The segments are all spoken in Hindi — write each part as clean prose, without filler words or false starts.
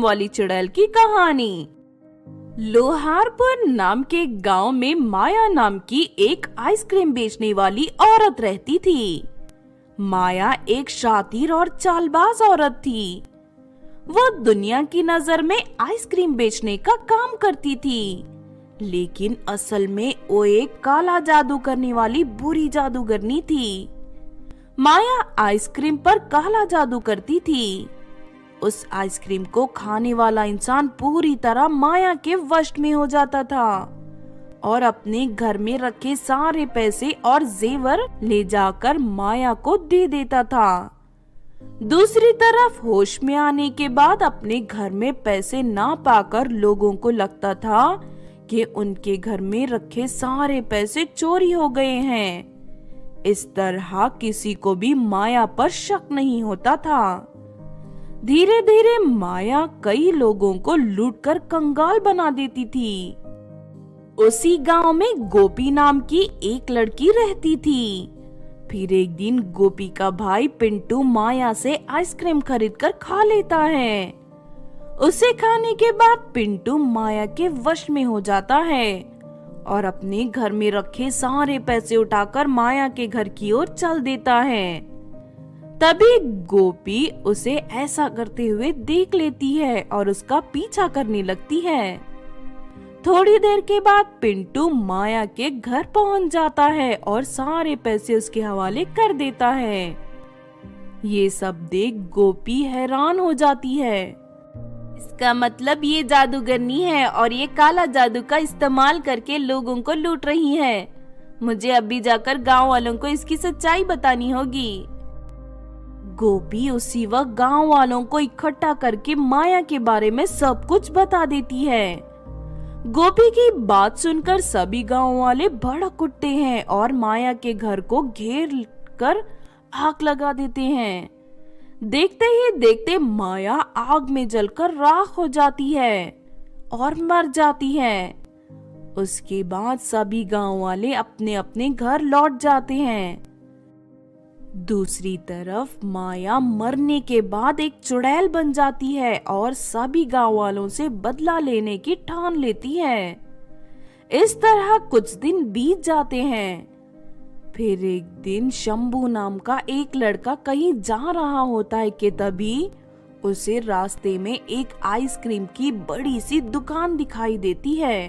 वाली चुड़ैल की कहानी। लोहारपुर नाम के गांव में माया नाम की एक आइसक्रीम बेचने वाली औरत रहती थी। माया एक शातिर और चालबाज औरत थी। वो दुनिया की नजर में आइसक्रीम बेचने का काम करती थी, लेकिन असल में वो एक काला जादू करने वाली बुरी जादूगरनी थी। माया आइसक्रीम पर काला जादू करती थी। उस आइसक्रीम को खाने वाला इंसान पूरी तरह माया के वश में हो जाता था और अपने घर में रखे सारे पैसे और जेवर ले जाकर माया को दे देता था। दूसरी तरफ होश में आने के बाद अपने घर में पैसे ना पाकर लोगों को लगता था कि उनके घर में रखे सारे पैसे चोरी हो गए हैं। इस तरह किसी को भी माया पर शक नहीं होता था। धीरे धीरे माया कई लोगों को लूटकर कंगाल बना देती थी। उसी गांव में गोपी नाम की एक लड़की रहती थी। फिर एक दिन गोपी का भाई पिंटू माया से आइसक्रीम खरीदकर खा लेता है। उसे खाने के बाद पिंटू माया के वश में हो जाता है और अपने घर में रखे सारे पैसे उठाकर माया के घर की ओर चल देता है। तभी गोपी उसे ऐसा करते हुए देख लेती है और उसका पीछा करने लगती है। थोड़ी देर के बाद पिंटू माया के घर पहुंच जाता है और सारे पैसे उसके हवाले कर देता है। ये सब देख गोपी हैरान हो जाती है। इसका मतलब ये जादूगरनी है और ये काला जादू का इस्तेमाल करके लोगों को लूट रही है। मुझे अभी जाकर गांव वालों को इसकी सच्चाई बतानी होगी। गोपी उसी वक्त गांव वालों को इकट्ठा करके माया के बारे में सब कुछ बता देती है। गोपी की बात सुनकर सभी गांव वाले भड़क उठते हैं और माया के घर को घेर कर आग लगा देते हैं। देखते ही देखते माया आग में जलकर राख हो जाती है और मर जाती है। उसके बाद सभी गांव वाले अपने अपने घर लौट जाते हैं। दूसरी तरफ माया मरने के बाद एक चुड़ैल बन जाती है और सभी गांव वालों से बदला लेने की ठान लेती है। इस तरह कुछ दिन बीत जाते हैं। फिर एक दिन शंभू नाम का एक लड़का कहीं जा रहा होता है कि तभी उसे रास्ते में एक आइसक्रीम की बड़ी सी दुकान दिखाई देती है।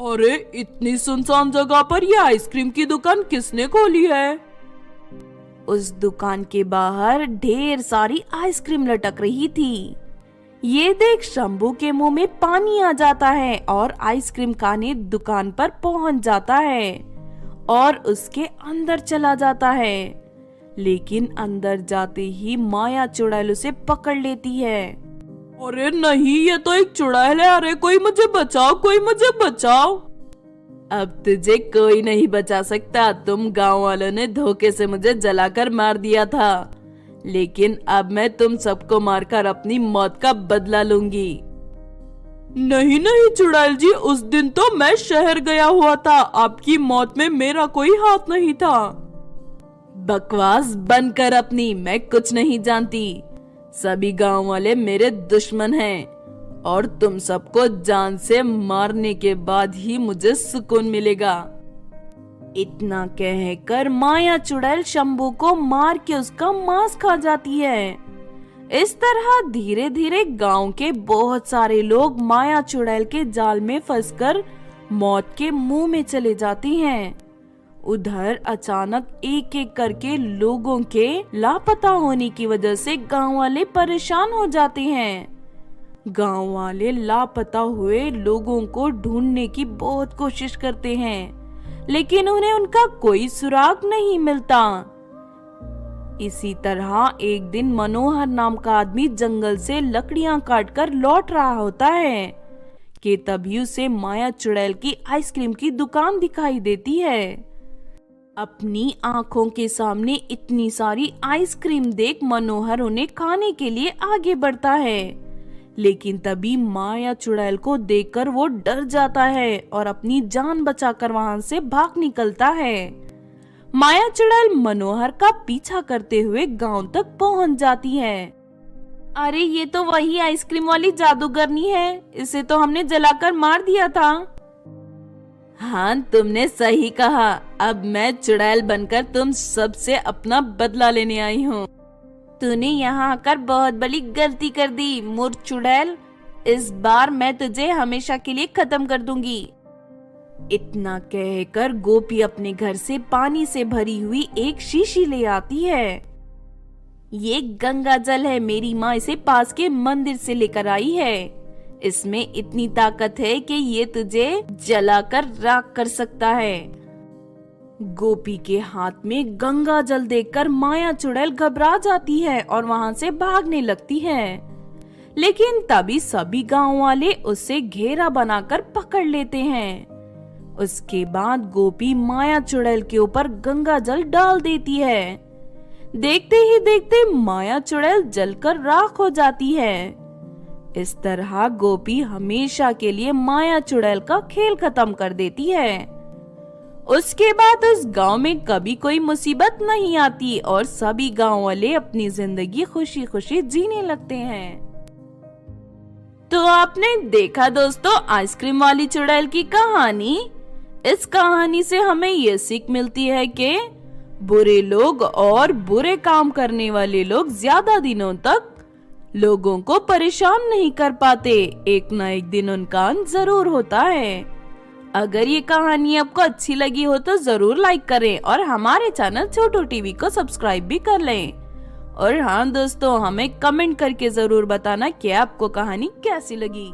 अरे इतनी सुनसान जगह पर ये आइसक्रीम की दुकान किसने खोली है? उस दुकान के बाहर ढेर सारी आइसक्रीम लटक रही थी। ये देख शंभू के मुंह में पानी आ जाता है और आइसक्रीम खाने दुकान पर पहुंच जाता है और उसके अंदर चला जाता है। लेकिन अंदर जाते ही माया चुड़ैल उसे पकड़ लेती है। अरे नहीं, ये तो एक चुड़ैल है। अरे कोई मुझे बचाओ, कोई मुझे बचाओ। अब तुझे कोई नहीं बचा सकता। तुम गांव वालों ने धोखे से मुझे जलाकर मार दिया था, लेकिन अब मैं तुम सबको मारकर अपनी मौत का बदला लूंगी। नहीं नहीं चुड़ैल जी, उस दिन तो मैं शहर गया हुआ था। आपकी मौत में मेरा कोई हाथ नहीं था। बकवास बंद कर अपनी। मैं कुछ नहीं जानती। सभी गांव वाले मेरे दुश्मन हैं और तुम सबको जान से मारने के बाद ही मुझे सुकून मिलेगा। इतना कहकर माया चुड़ैल शंभू को मार के उसका मांस खा जाती है। इस तरह धीरे धीरे गांव के बहुत सारे लोग माया चुड़ैल के जाल में फंसकर मौत के मुंह में चले जाते हैं। उधर अचानक एक एक करके लोगों के लापता होने की वजह से गांव वाले परेशान हो जाते हैं। गांव वाले लापता हुए लोगों को ढूंढने की बहुत कोशिश करते हैं, लेकिन उन्हें उनका कोई सुराग नहीं मिलता। इसी तरह एक दिन मनोहर नाम का आदमी जंगल से लकड़ियां काटकर लौट रहा होता है कि तभी उसे माया चुड़ैल की आइसक्रीम की दुकान दिखाई देती है। अपनी आंखों के सामने इतनी सारी आइसक्रीम देख मनोहर उन्हें खाने के लिए आगे बढ़ता है, लेकिन तभी माया चुड़ैल को देखकर वो डर जाता है और अपनी जान बचाकर वहां से भाग निकलता है। माया चुड़ैल मनोहर का पीछा करते हुए गांव तक पहुंच जाती है। अरे ये तो वही आइसक्रीम वाली जादूगरनी है, इसे तो हमने जलाकर मार दिया था। हाँ तुमने सही कहा, अब मैं चुड़ैल बनकर तुम सबसे अपना बदला लेने आई हूँ। तूने यहाँ आकर बहुत बड़ी गलती कर दी मूर्ख चुड़ैल, इस बार मैं तुझे हमेशा के लिए खत्म कर दूंगी। इतना कहकर गोपी अपने घर से पानी से भरी हुई एक शीशी ले आती है। ये गंगा जल है, मेरी माँ इसे पास के मंदिर से लेकर आई है। इसमें इतनी ताकत है कि ये तुझे जलाकर राख कर सकता है। गोपी के हाथ में गंगा जल देखकर माया चुड़ैल घबरा जाती है और वहां से भागने लगती है। लेकिन तभी सभी गांव वाले उससे घेरा बनाकर पकड़ लेते हैं। उसके बाद गोपी माया चुड़ैल के ऊपर गंगा जल डाल देती है। देखते ही देखते माया चुड़ैल जलकर राख हो जाती है। इस तरह गोपी हमेशा के लिए माया चुड़ैल का खेल खत्म कर देती है। उसके बाद उस गांव में कभी कोई मुसीबत नहीं आती और सभी गांव वाले अपनी जिंदगी खुशी खुशी जीने लगते हैं। तो आपने देखा दोस्तों आइसक्रीम वाली चुड़ैल की कहानी। इस कहानी से हमें ये सीख मिलती है कि बुरे लोग और बुरे काम करने वाले लोग ज्यादा दिनों तक लोगों को परेशान नहीं कर पाते, एक न एक दिन उनका अंत जरूर होता है। अगर ये कहानी आपको अच्छी लगी हो तो जरूर लाइक करें और हमारे चैनल छोटू टीवी को सब्सक्राइब भी कर लें। और हाँ दोस्तों, हमें कमेंट करके जरूर बताना कि आपको कहानी कैसी लगी।